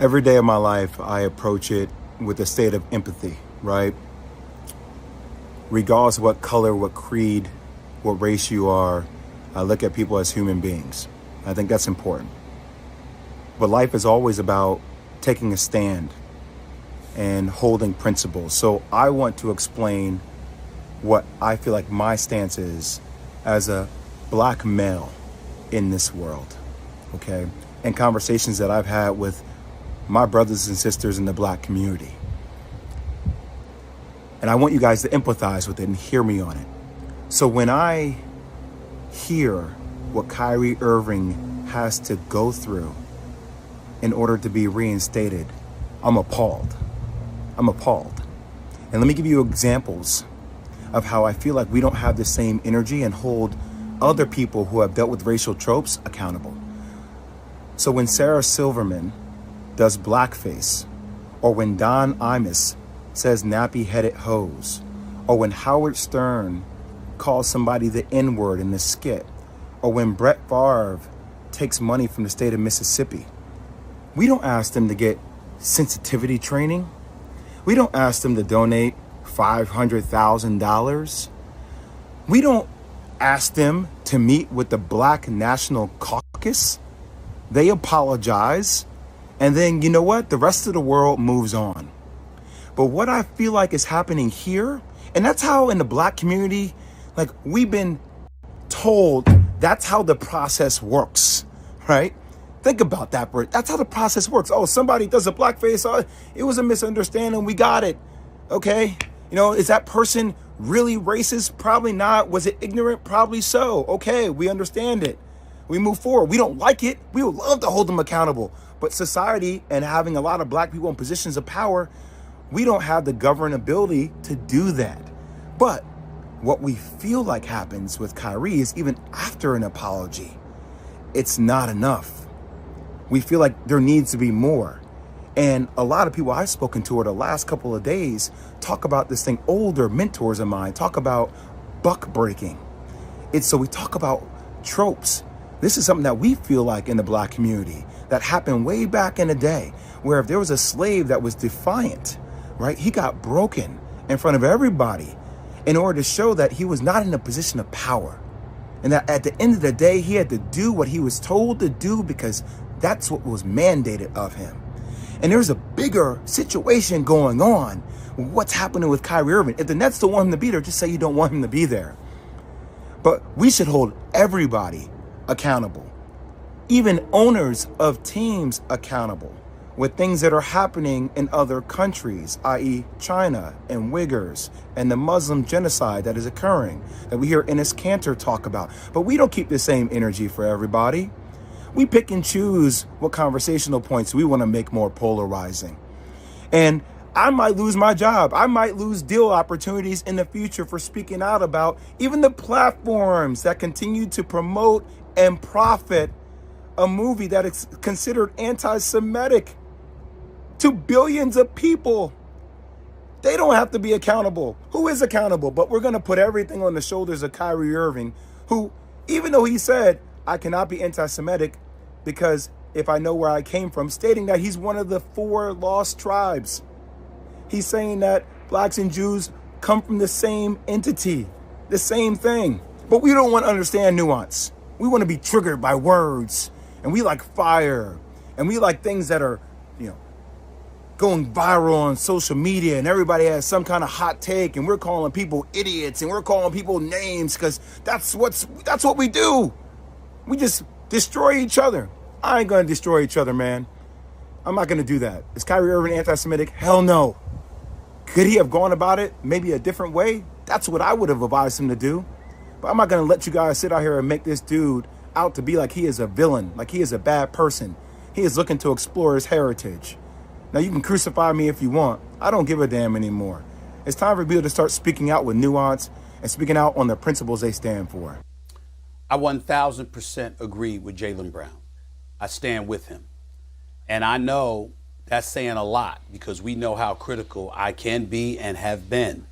Every day of my life, I approach it with a state of empathy, right? Regardless of what color, what creed, what race you are, I look at people as human beings. I think that's important. But life is always about taking a stand and holding principles. So I want to explain what I feel like my stance is as a black male in this world, okay? And conversations that I've had with my brothers and sisters in the black community. And I want you guys to empathize with it and hear me on it. So when I hear what Kyrie Irving has to go through in order to be reinstated, I'm appalled. I'm appalled. And let me give you examples of how I feel like we don't have the same energy and hold other people who have dealt with racial tropes accountable. So when Sarah Silverman does blackface, or when Don Imus says nappy-headed hoes, or when Howard Stern calls somebody the N-word in the skit, or when Brett Favre takes money from the state of Mississippi, we don't ask them to get sensitivity training. We don't ask them to donate $500,000. We don't ask them to meet with the Black National Caucus. They apologize. And then, you know what? The rest of the world moves on. But what I feel like is happening here, and that's how in the black community, like we've been told that's how the process works, right? Think about that, Bert. That's how the process works. Oh, somebody does a blackface. Oh, it was a misunderstanding. We got it. Okay. You know, is that person really racist? Probably not. Was it ignorant? Probably so. Okay. We understand it. We move forward. We don't like it. We would love to hold them accountable. But society and having a lot of black people in positions of power, we don't have the governing ability to do that. But what we feel like happens with Kyrie is even after an apology, it's not enough. We feel like there needs to be more. And a lot of people I've spoken to over the last couple of days talk about this thing. Older mentors of mine talk about buck breaking. So we talk about tropes. This is something that we feel like in the black community that happened way back in the day, where if there was a slave that was defiant, right, he got broken in front of everybody in order to show that he was not in a position of power. And that at the end of the day, he had to do what he was told to do because that's what was mandated of him. And there's a bigger situation going on. What's happening with Kyrie Irving? If the Nets don't want him to be there, just say you don't want him to be there. But we should hold everybody accountable, even owners of teams accountable with things that are happening in other countries, i.e. China and Uyghurs and the Muslim genocide that is occurring, that we hear Enes Kanter talk about. But we don't keep the same energy for everybody. We pick and choose what conversational points we want to make more polarizing. And I might lose my job. I might lose deal opportunities in the future for speaking out about even the platforms that continue to promote and profit a movie that is considered anti-Semitic to billions of people. They don't have to be accountable. Who is accountable? But we're going to put everything on the shoulders of Kyrie Irving, who, even though he said, I cannot be anti-Semitic because if I know where I came from, stating that he's one of the 4 lost tribes. He's saying that blacks and Jews come from the same entity, the same thing. But we don't want to understand nuance. We want to be triggered by words, and we like fire, and we like things that are, going viral on social media, and everybody has some kind of hot take, and we're calling people idiots, and we're calling people names because that's what we do. We just destroy each other. I ain't gonna destroy each other, man. I'm not gonna do that. Is Kyrie Irving anti-Semitic? Hell no. Could he have gone about it maybe a different way? That's what I would have advised him to do. But I'm not gonna let you guys sit out here and make this dude out to be like he is a villain, like he is a bad person. He is looking to explore his heritage. Now, you can crucify me if you want. I don't give a damn anymore. It's time for people to start speaking out with nuance and speaking out on the principles they stand for. I 1000% agree with Jaylen Brown. I stand with him. And I know that's saying a lot because we know how critical I can be and have been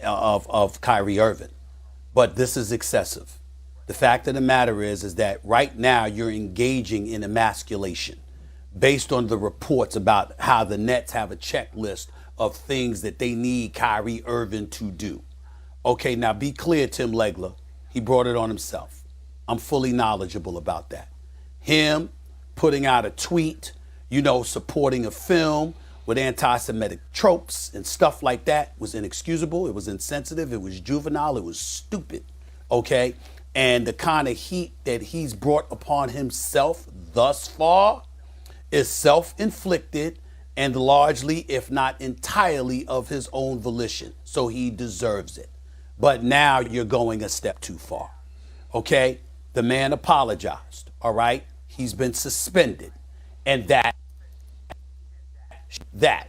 of Kyrie Irving. But this is excessive. The fact of the matter is that right now you're engaging in emasculation. based on the reports about how the Nets have a checklist of things that they need Kyrie Irving to do. Okay, now be clear, Tim Legler. He brought it on himself. I'm fully knowledgeable about that. Him putting out a tweet, supporting a film with anti-Semitic tropes and stuff like that was inexcusable. It was insensitive. It was juvenile. It was stupid. Okay? And the kind of heat that he's brought upon himself thus far is self-inflicted and largely, if not entirely, of his own volition. So he deserves it. But now you're going a step too far. Okay? The man apologized. All right? He's been suspended. And that.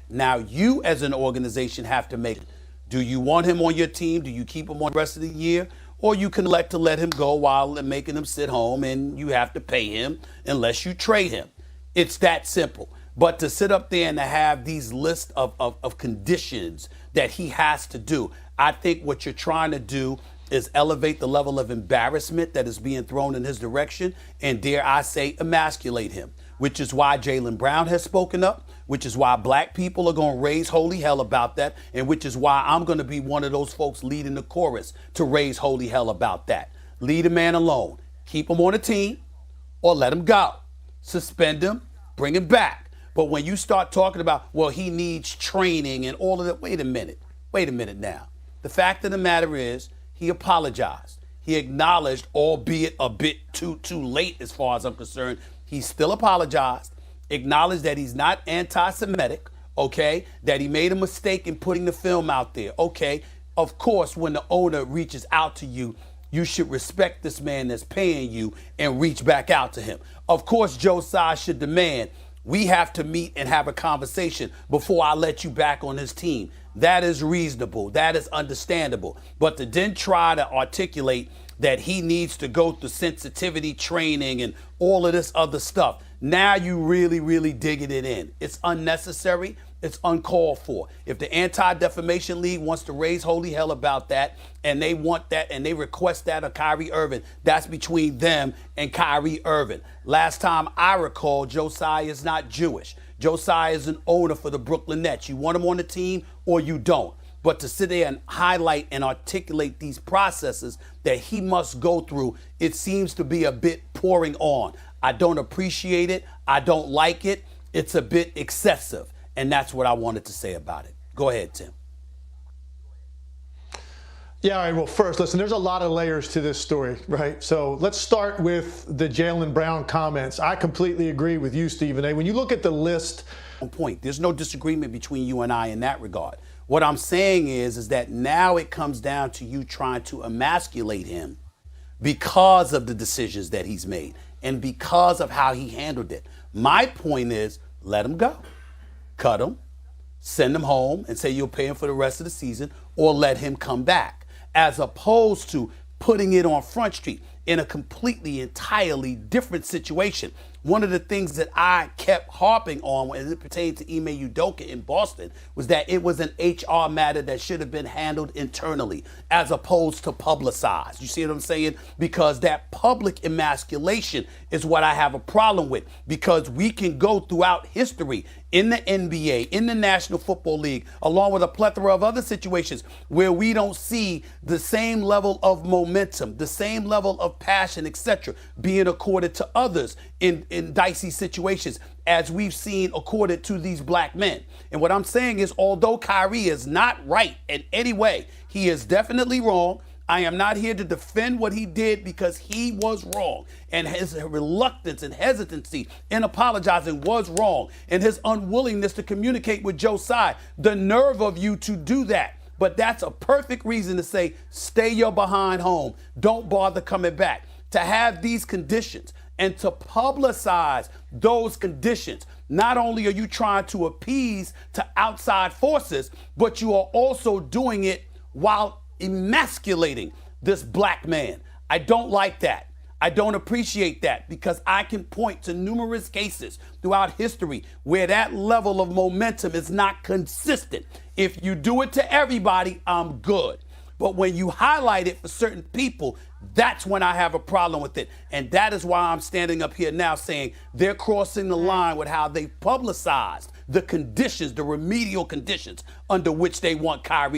Now you as an organization have to make, do you want him on your team? Do you keep him on the rest of the year? Or you can elect to let him go while making him sit home and you have to pay him unless you trade him. It's that simple. But to sit up there and to have these lists of conditions that he has to do, I think what you're trying to do is elevate the level of embarrassment that is being thrown in his direction and, dare I say, emasculate him, which is why Jaylen Brown has spoken up, which is why black people are going to raise holy hell about that, and which is why I'm going to be one of those folks leading the chorus to raise holy hell about that. Leave a man alone. Keep him on a team or let him go. Suspend him, bring him back. But when you start talking about, well, he needs training and all of that, wait a minute now. The fact of the matter is he apologized. He acknowledged, albeit a bit too late as far as I'm concerned, he still apologized, acknowledged that he's not anti-Semitic, okay, that he made a mistake in putting the film out there, okay. Of course, when the owner reaches out to you, you should respect this man that's paying you and reach back out to him. Of course, Joe Tsai should demand, we have to meet and have a conversation before I let you back on his team. That is reasonable. That is understandable. But to then try to articulate that he needs to go through sensitivity training and all of this other stuff, now you really digging it in. It's unnecessary. It's uncalled for. If the Anti-Defamation League wants to raise holy hell about that, and they want that, and they request that of Kyrie Irving, that's between them and Kyrie Irving. Last time I recall, Josiah is not Jewish. Josiah is an owner for the Brooklyn Nets. You want him on the team or you don't. But to sit there and highlight and articulate these processes that he must go through, it seems to be a bit pouring on. I don't appreciate it. I don't like it. It's a bit excessive. And that's what I wanted to say about it. Go ahead, Tim. Yeah, all right. Well, first, listen, there's a lot of layers to this story, right? So let's start with the Jaylen Brown comments. I completely agree with you, Stephen A. When you look at the list. Point. There's no disagreement between you and I in that regard. What I'm saying is that now it comes down to you trying to emasculate him because of the decisions that he's made and because of how he handled it. My point is, let him go. Cut him, send him home and say you'll pay him for the rest of the season, or let him come back, as opposed to putting it on Front Street in a completely, entirely different situation. One of the things that I kept harping on as it pertained to Ime Udoka in Boston was that it was an HR matter that should have been handled internally as opposed to publicized. You see what I'm saying? Because that public emasculation is what I have a problem with, because we can go throughout history in the NBA, in the National Football League, along with a plethora of other situations where we don't see the same level of momentum, the same level of passion, etc., being accorded to others in dicey situations as we've seen accorded to these black men. And what I'm saying is, although Kyrie is not right in any way, he is definitely wrong. I am not here to defend what he did, because he was wrong, and his reluctance and hesitancy in apologizing was wrong, and his unwillingness to communicate with Joe Tsai, the nerve of you to do that. But that's a perfect reason to say, stay your behind home. Don't bother coming back. To have these conditions and to publicize those conditions, not only are you trying to appease to outside forces, but you are also doing it while emasculating this black man. I don't like that. I don't appreciate that, because I can point to numerous cases throughout history where that level of momentum is not consistent. If you do it to everybody, I'm good. But when you highlight it for certain people, That's when I have a problem with it. And that is why I'm standing up here now saying they're crossing the line with how they publicized the conditions, the remedial conditions under which they want Kyrie